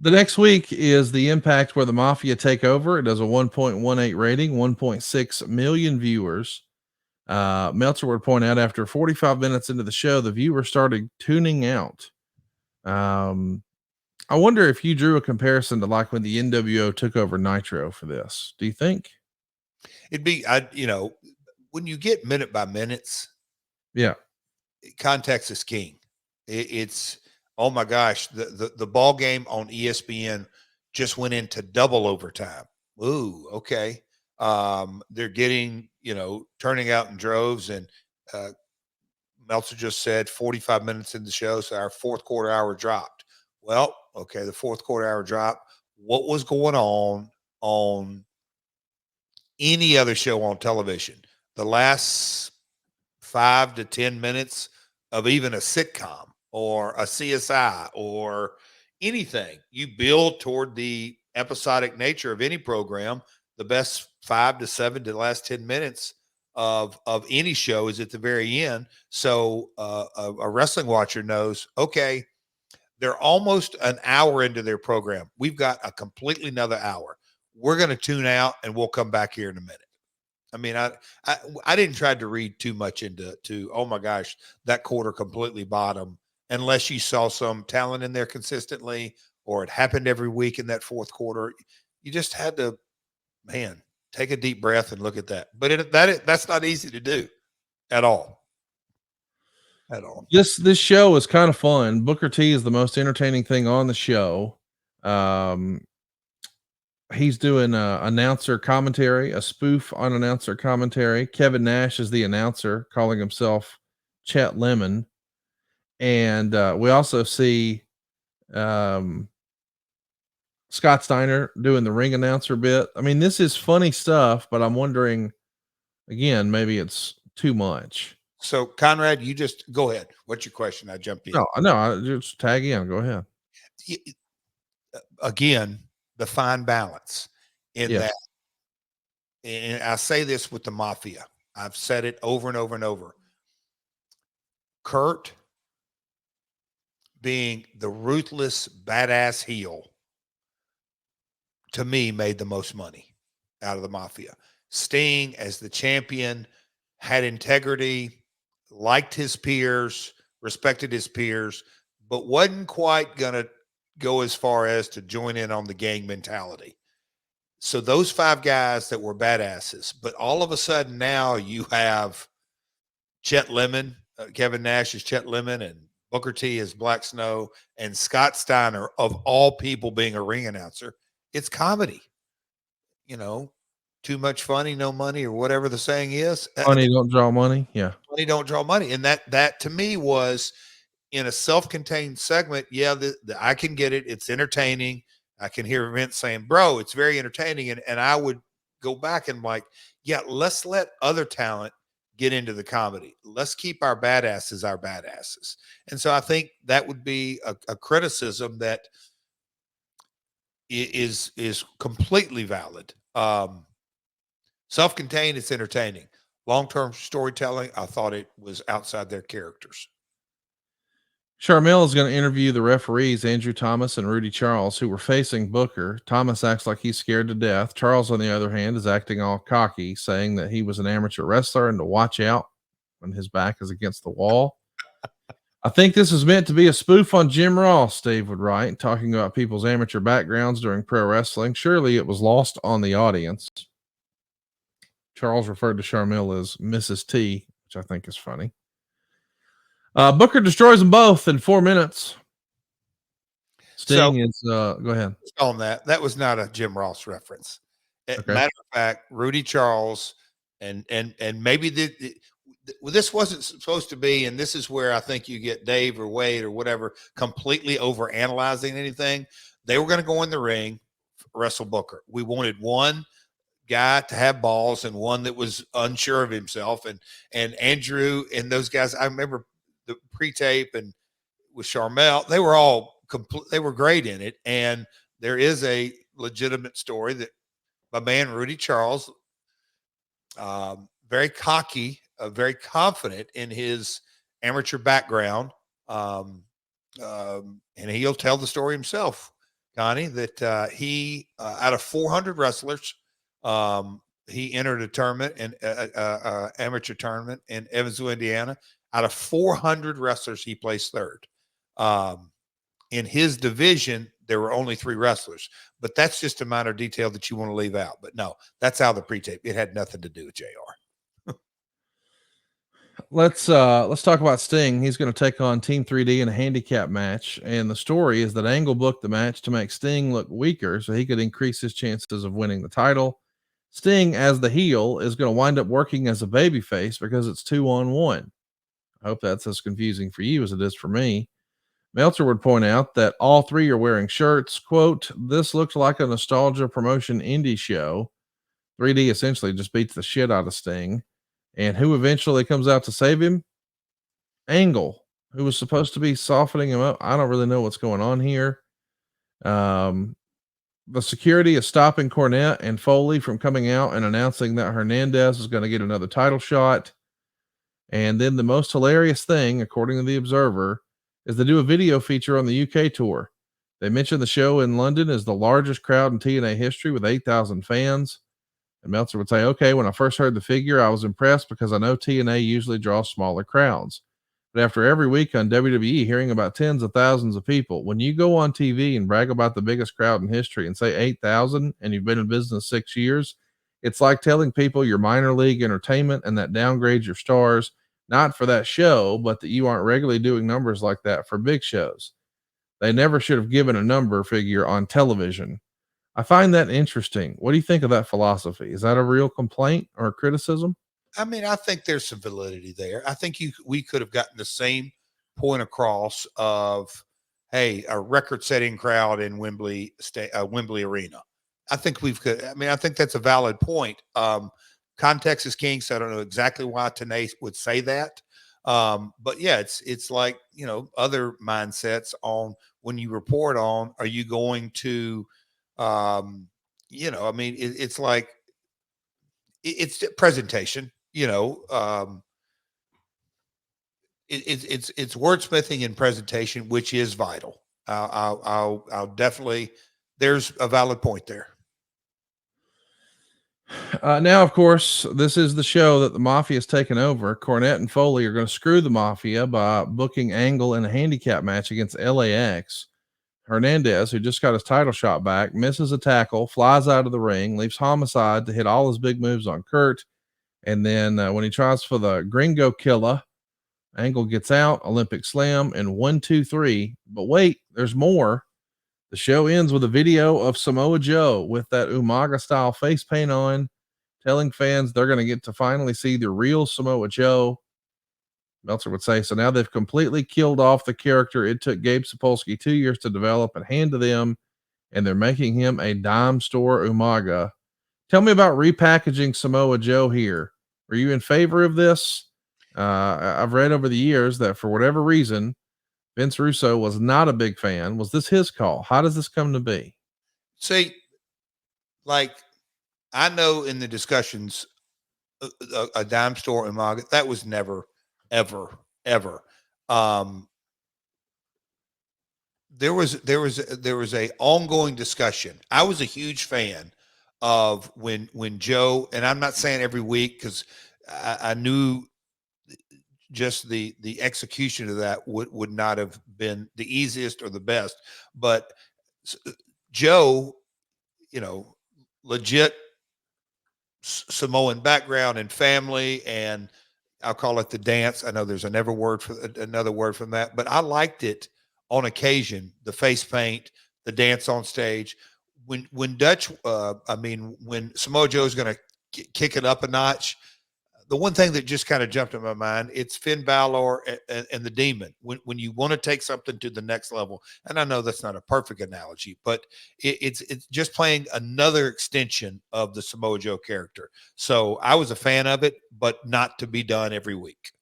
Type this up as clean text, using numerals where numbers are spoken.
The next week is the Impact where the Mafia take over. It does a 1.18 rating, 1.6 million viewers. Meltzer would point out after 45 minutes into the show, the viewers started tuning out. I wonder if you drew a comparison to like when the NWO took over Nitro for this. Do you think? It'd be, when you get minute by minutes, Yeah. context is king. It's, oh my gosh, the ball game on ESPN just went into double overtime. Ooh, okay. They're getting, turning out in droves, and Meltzer just said 45 minutes in the show, so our fourth quarter hour dropped. Well, okay, the fourth quarter hour drop. What was going on any other show on television? The last 5 to 10 minutes of even a sitcom or a CSI or anything. You build toward the episodic nature of any program. The best 5 to 7 to the last 10 minutes of any show is at the very end. So a wrestling watcher knows, okay, they're almost an hour into their program. We've got a completely another hour. We're going to tune out and we'll come back here in a minute. I mean, I didn't try to read too much into oh my gosh, that quarter completely bottom, unless you saw some talent in there consistently or it happened every week in that fourth quarter. You just had to, man, take a deep breath and look at that. But that's not easy to do at all. At all. This show is kind of fun. Booker T is the most entertaining thing on the show. He's doing announcer commentary, a spoof on announcer commentary. Kevin Nash is the announcer, calling himself Chet Lemon. And we also see Scott Steiner doing the ring announcer bit. I mean, this is funny stuff, but I'm wondering, again, maybe it's too much. So, Conrad, you just go ahead. What's your question? I jumped in. No, I just tag in. Go ahead. Again, the fine balance in Yes. that. And I say this with the Mafia. I've said it over and over and over. Kurt being the ruthless, badass heel, to me, made the most money out of the Mafia. Sting, as the champion, had integrity, liked his peers, respected his peers, but wasn't quite going to go as far as to join in on the gang mentality. So those 5 guys that were badasses, but all of a sudden now you have Chet Lemon, Kevin Nash is Chet Lemon, and Booker T is Black Snow, and Scott Steiner, of all people, being a ring announcer. It's comedy. Too much funny, no money, or whatever the saying is. Money don't draw money. Yeah. Money don't draw money. And that to me was in a self-contained segment. Yeah, I can get it. It's entertaining. I can hear Vince saying, bro, it's very entertaining. And I would go back and like, yeah, let's let other talent get into the comedy. Let's keep our badasses. And so I think that would be a criticism that is completely valid. Self-contained, it's entertaining. Long-term storytelling, I thought it was outside their characters. Sharmell is going to interview the referees, Andrew Thomas and Rudy Charles, who were facing Booker. Thomas acts like he's scared to death. Charles, on the other hand, is acting all cocky, saying that he was an amateur wrestler and to watch out when his back is against the wall. I think this is meant to be a spoof on Jim Ross, Steve would write, talking about people's amateur backgrounds during pro wrestling. Surely it was lost on the audience. Charles referred to Sharmell as Mrs. T, which I think is funny. Booker destroys them both in 4 minutes. Sting is go ahead. On that was not a Jim Ross reference. Okay. Matter of fact, Rudy Charles and maybe this wasn't supposed to be, and this is where I think you get Dave or Wade or whatever completely over analyzing anything. They were going to go in the ring, wrestle Booker. We wanted one guy to have balls and one that was unsure of himself. And Andrew and those guys, I remember the pre-tape and with Sharmell, they were all they were great in it. And there is a legitimate story that my man Rudy Charles, very cocky, very confident in his amateur background, and he'll tell the story himself. Connie, that he out of 400 wrestlers, he entered a tournament and amateur tournament in Evansville, Indiana. Out of 400 wrestlers, he placed third. In his division, there were only 3 wrestlers, but that's just a minor detail that you want to leave out. But no, that's how the pre-tape. It had nothing to do with JR. Let's talk about Sting. He's going to take on Team 3D in a handicap match, and the story is that Angle booked the match to make Sting look weaker so he could increase his chances of winning the title. Sting, as the heel, is going to wind up working as a babyface because it's 2-on-1. I hope that's as confusing for you as it is for me. Meltzer would point out that all 3 are wearing shirts. Quote, "This looks like a nostalgia promotion indie show." 3D essentially just beats the shit out of Sting. And who eventually comes out to save him? Angle, who was supposed to be softening him up. I don't really know what's going on here. The security is stopping Cornette and Foley from coming out and announcing that Hernandez is going to get another title shot. And then the most hilarious thing, according to the Observer, is they do a video feature on the UK tour. They mention the show in London is the largest crowd in TNA history with 8,000 fans. And Meltzer would say, okay, when I first heard the figure, I was impressed because I know TNA usually draws smaller crowds. But after every week on WWE, hearing about tens of thousands of people, when you go on TV and brag about the biggest crowd in history and say 8,000 and you've been in business 6 years, it's like telling people you're minor league entertainment and that downgrades your stars, not for that show, but that you aren't regularly doing numbers like that for big shows. They never should have given a number figure on television. I find that interesting. What do you think of that philosophy? Is that a real complaint or a criticism? I mean, I think there's some validity there. I think we could have gotten the same point across of, hey, a record-setting crowd in Wembley Arena. I think I think that's a valid point. Context is king, so I don't know exactly why TNA would say that. But yeah, it's like, other mindsets on when you report on, are you going to, it's like, it's presentation, it's wordsmithing and presentation, which is vital. I'll definitely, there's a valid point there. Now, of course, this is the show that the Mafia has taken over. Cornette and Foley are going to screw the Mafia by booking Angle in a handicap match against LAX. Hernandez, who just got his title shot back, misses a tackle, flies out of the ring, leaves Homicide to hit all his big moves on Kurt. And then when he tries for the Gringo Killer, Angle gets out, Olympic Slam, and 1, 2, 3. But wait, there's more. The show ends with a video of Samoa Joe with that Umaga style face paint on, telling fans they're going to get to finally see the real Samoa Joe. Meltzer would say, so now they've completely killed off the character it took Gabe Sapolsky 2 years to develop and hand to them, and they're making him a dime store Umaga. Tell me about repackaging Samoa Joe here. Are you in favor of this? I've read over the years that for whatever reason, Vince Russo was not a big fan. Was this his call? How does this come to be? See, like, I know in the discussions, a dime store Umaga, that was never, ever, ever. There was a ongoing discussion. I was a huge fan of when Joe, and I'm not saying every week because I knew just the execution of that would not have been the easiest or the best, but Joe, legit Samoan background and family, and I'll call it the dance. I know there's another word from that, but I liked it on occasion. The face paint, the dance on stage. When Samoa Joe is going to kick it up a notch, the one thing that just kind of jumped in my mind, it's Finn Balor and the Demon. When you want to take something to the next level, and I know that's not a perfect analogy, but it's just playing another extension of the Samoa Joe character. So I was a fan of it, but not to be done every week.